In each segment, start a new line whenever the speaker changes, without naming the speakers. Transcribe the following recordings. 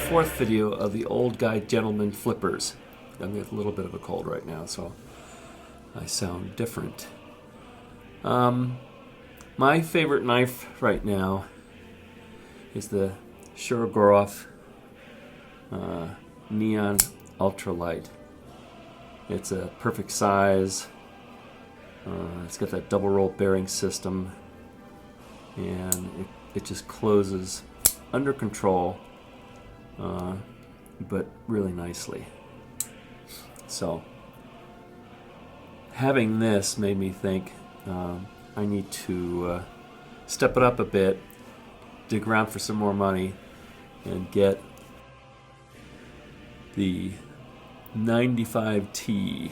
fourth video of the Old Guy Gentleman flippers. I'm with a little bit of a cold right now, so I sound different. My favorite knife right now is the Shirogorov Neon Ultralight. It's a perfect size. It's got that double roll bearing system, and it just closes under control, but really nicely. So having this made me think I need to step it up a bit, dig around for some more money, and get the 95T.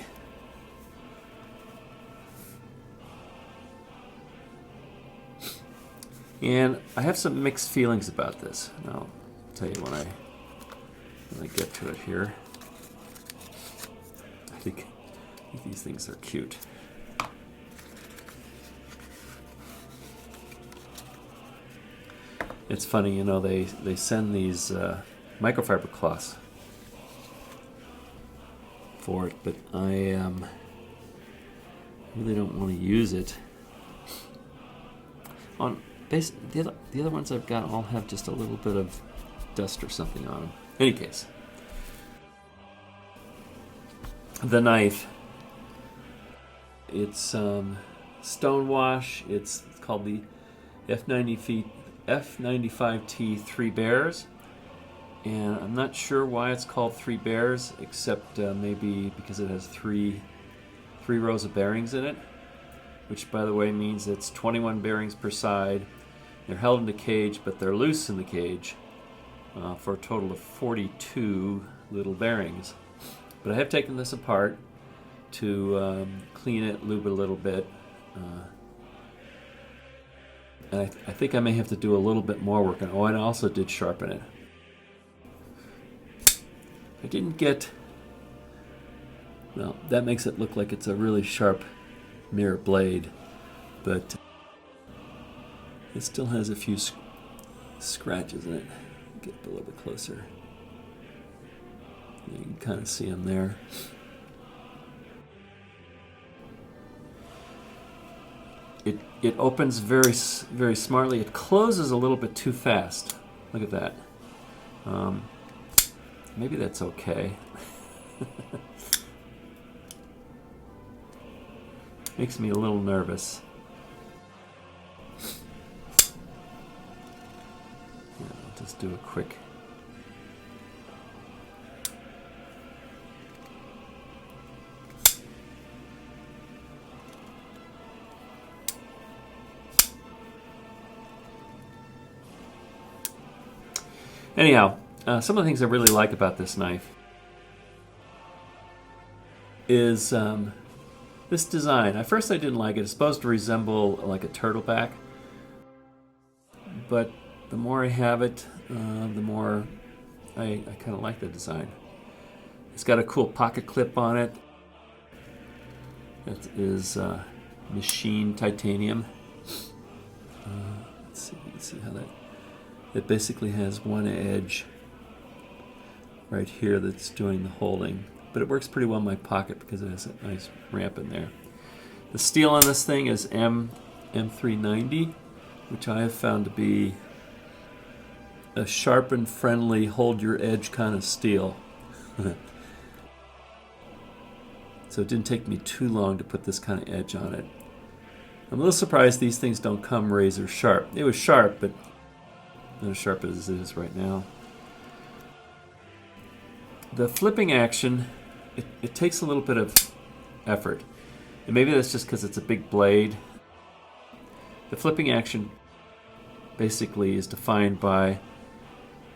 And I have some mixed feelings about this. And I'll tell you when I get to it here. I think these things are cute. It's funny, you know, they send these microfiber cloths for it, but I really don't want to use it. The other ones I've got all have just a little bit of dust or something on them. In any case, the knife, it's stonewash. It's called the F95T 3 Bears, and I'm not sure why it's called 3 Bears, except maybe because it has three rows of bearings in it, which, by the way, means it's 21 bearings per side. They're held in the cage, but they're loose in the cage for a total of 42 little bearings. But I have taken this apart to clean it, lube it a little bit. And I think I may have to do a little bit more work on it. Oh, and I also did sharpen it. I didn't get... Well, that makes it look like it's a really sharp mirror blade, but it still has a few scratches in it. Get up a little bit closer. You can kind of see them there. It opens very smartly. It closes a little bit too fast. Look at that. Maybe that's okay. Makes me a little nervous. Yeah, I'll just do a quick. Anyhow, some of the things I really like about this knife is this design. At first I didn't like it. It's supposed to resemble like a turtleback, but the more I have it, the more I kind of like the design. It's got a cool pocket clip on it. It is machined titanium. Let's see if you can see how that... It basically has one edge right here that's doing the holding, but it works pretty well in my pocket because it has a nice ramp in there. The steel on this thing is M390, which I have found to be a sharp and friendly, hold your edge kind of steel. So it didn't take me too long to put this kind of edge on it. I'm a little surprised these things don't come razor sharp. It was sharp, but not as sharp as it is right now. The flipping action, it takes a little bit of effort. And maybe that's just because it's a big blade. The flipping action basically is defined by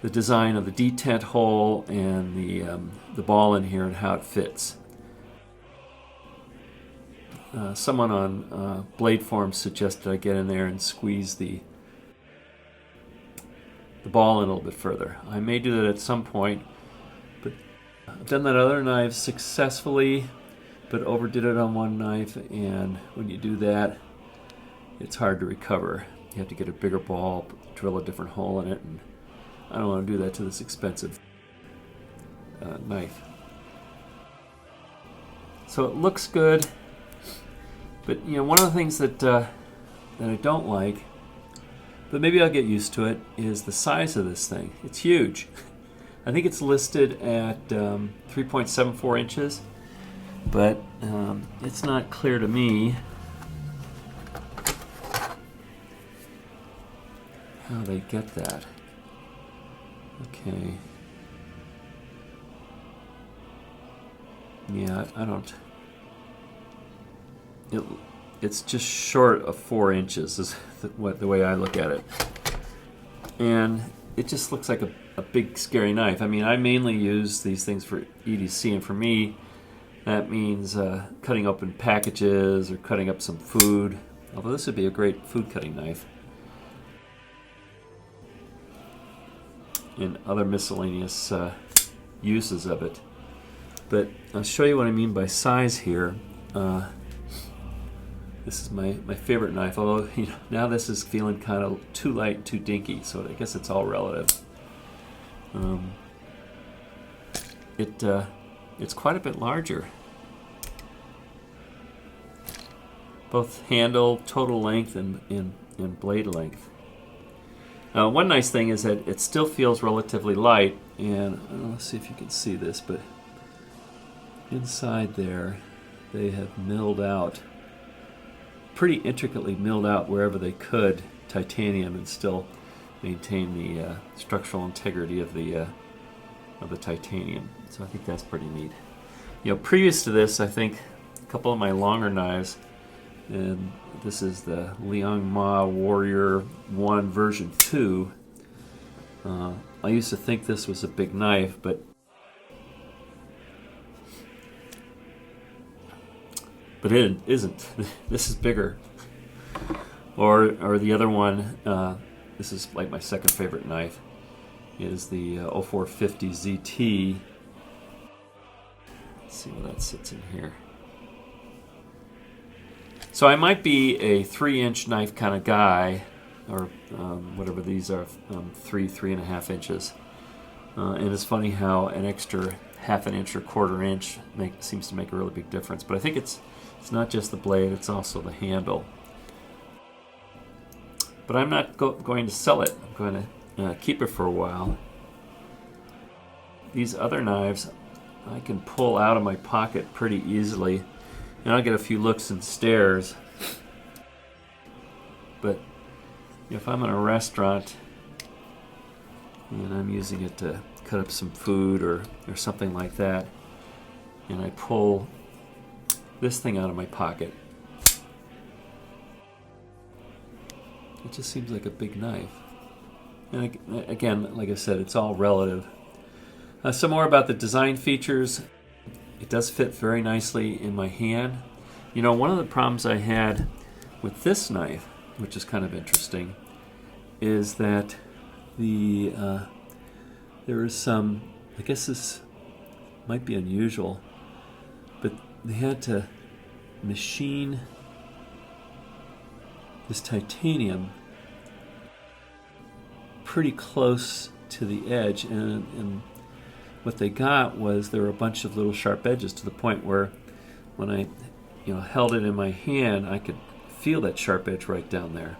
the design of the detent hole and the ball in here and how it fits. Someone on Blade Forums suggested I get in there and squeeze the ball in a little bit further. I may do that at some point, but I've done that other knives successfully, but overdid it on one knife, and when you do that, it's hard to recover. You have to get a bigger ball, drill a different hole in it, and I don't want to do that to this expensive knife. So it looks good, but one of the things that I don't like, but maybe I'll get used to it, is the size of this thing. It's huge. I think it's listed at 3.74 inches, but it's not clear to me how they get that. Okay. Yeah, I don't. It's just short of 4 inches is the way I look at it. And it just looks like a big scary knife. I mean, I mainly use these things for EDC, and for me that means cutting open packages or cutting up some food, although this would be a great food cutting knife, and other miscellaneous uses of it. But I'll show you what I mean by size here. This is my favorite knife, although now this is feeling kind of too light, too dinky, so I guess it's all relative. It's quite a bit larger. Both handle, total length, and blade length. One nice thing is that it still feels relatively light, and let's see if you can see this, but inside there they have milled out, pretty intricately milled out wherever they could, titanium, and still maintain the structural integrity of the titanium. So I think that's pretty neat. Previous to this, I think a couple of my longer knives, and this is the Liang Ma Warrior 1 version 2. I used to think this was a big knife, but it isn't. This is bigger. Or the other one, this is like my second favorite knife, is the 0450 ZT. Let's see where that sits in here. So I might be a 3-inch knife kind of guy, or whatever these are, 3.5 inches. And it's funny how an extra half an inch or quarter inch seems to make a really big difference. But I think it's not just the blade, it's also the handle. But I'm not going to sell it. I'm going to keep it for a while. These other knives I can pull out of my pocket pretty easily, and I'll get a few looks and stares. But if I'm in a restaurant and I'm using it to cut up some food or something like that, and I pull this thing out of my pocket, it just seems like a big knife. And again, like I said, it's all relative. Some more about the design features. It does fit very nicely in my hand. One of the problems I had with this knife, which is kind of interesting, is that there is some, I guess this might be unusual, but they had to machine this titanium pretty close to the edge, and what they got was there were a bunch of little sharp edges, to the point where when I held it in my hand, I could feel that sharp edge right down there.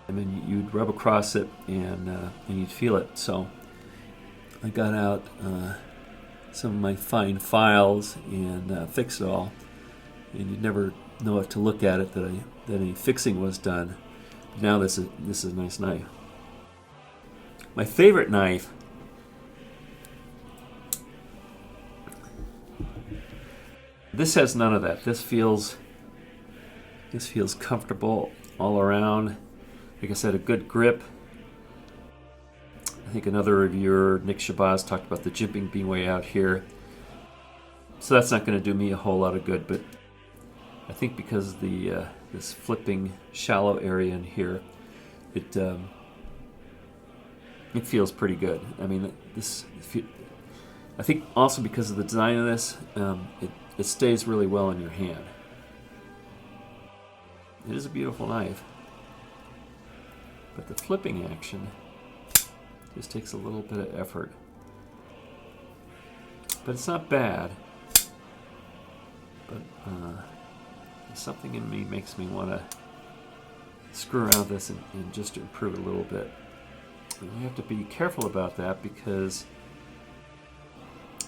I mean, you'd rub across it and you'd feel it. So I got out some of my fine files and fixed it all, and you'd never know it to look at it that any fixing was done. But now this is a nice knife. My favorite knife, this has none of that. This feels comfortable all around. Like I said, a good grip. I think another reviewer, Nick Shabazz, talked about the jimping being way out here. So that's not going to do me a whole lot of good, but I think because of the this flipping shallow area in here, it feels pretty good. I mean, I think also because of the design of this, it stays really well in your hand. It is a beautiful knife, but the flipping action just takes a little bit of effort. but it's not bad. But something in me makes me want to screw around with this and just improve it a little bit. And you have to be careful about that because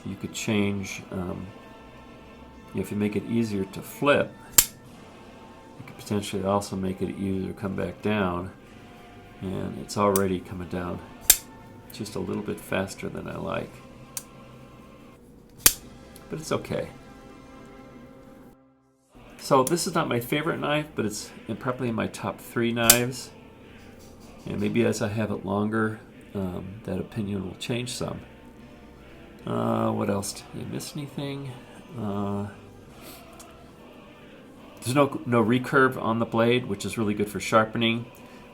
you could change, if you make it easier to flip, you could potentially also make it easier to come back down, and it's already coming down just a little bit faster than I like. But it's okay. So this is not my favorite knife, but it's probably in my top 3 knives. And maybe as I have it longer, that opinion will change some. What else? Did I miss anything? There's no recurve on the blade, which is really good for sharpening.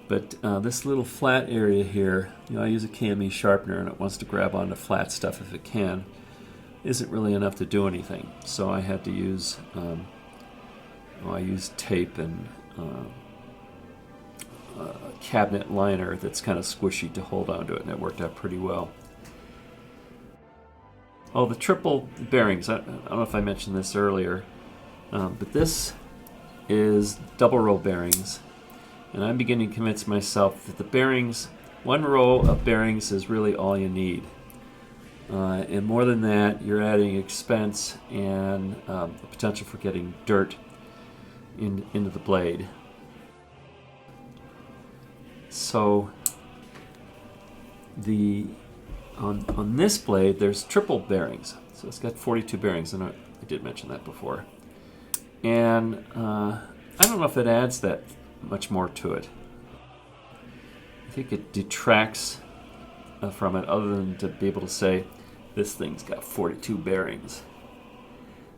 But this little flat area here, I use a KME sharpener and it wants to grab onto flat stuff if it can. Isn't really enough to do anything. So I had to use, I used tape and a cabinet liner that's kind of squishy to hold onto it, and it worked out pretty well. Oh, the triple bearings. I don't know if I mentioned this earlier, but this is double row bearings. And I'm beginning to convince myself that the bearings, 1 row of bearings is really all you need. And more than that, you're adding expense and the potential for getting dirt into the blade. So on this blade, there's triple bearings. So it's got 42 bearings, and I did mention that before. And I don't know if it adds that much more to it. I think it detracts from it, other than to be able to say this thing's got 42 bearings.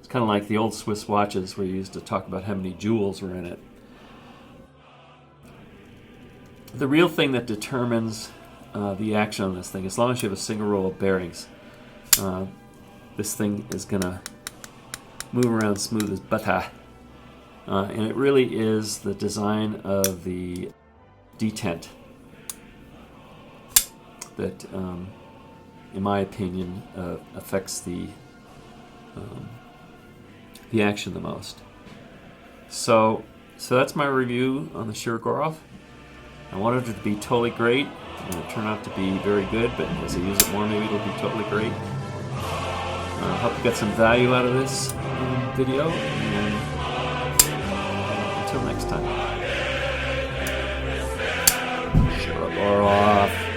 It's kind of like the old Swiss watches where you used to talk about how many jewels were in it. The real thing that determines the action on this thing, as long as you have a single row of bearings, this thing is going to move around smooth as butter. And it really is the design of the detent that, in my opinion, affects the action the most. So that's my review on the Shirogorov. I wanted it to be totally great, and it turned out to be very good, but as I use it more, maybe it'll be totally great. I hope you got some value out of this video, and until next time. Shirogorov.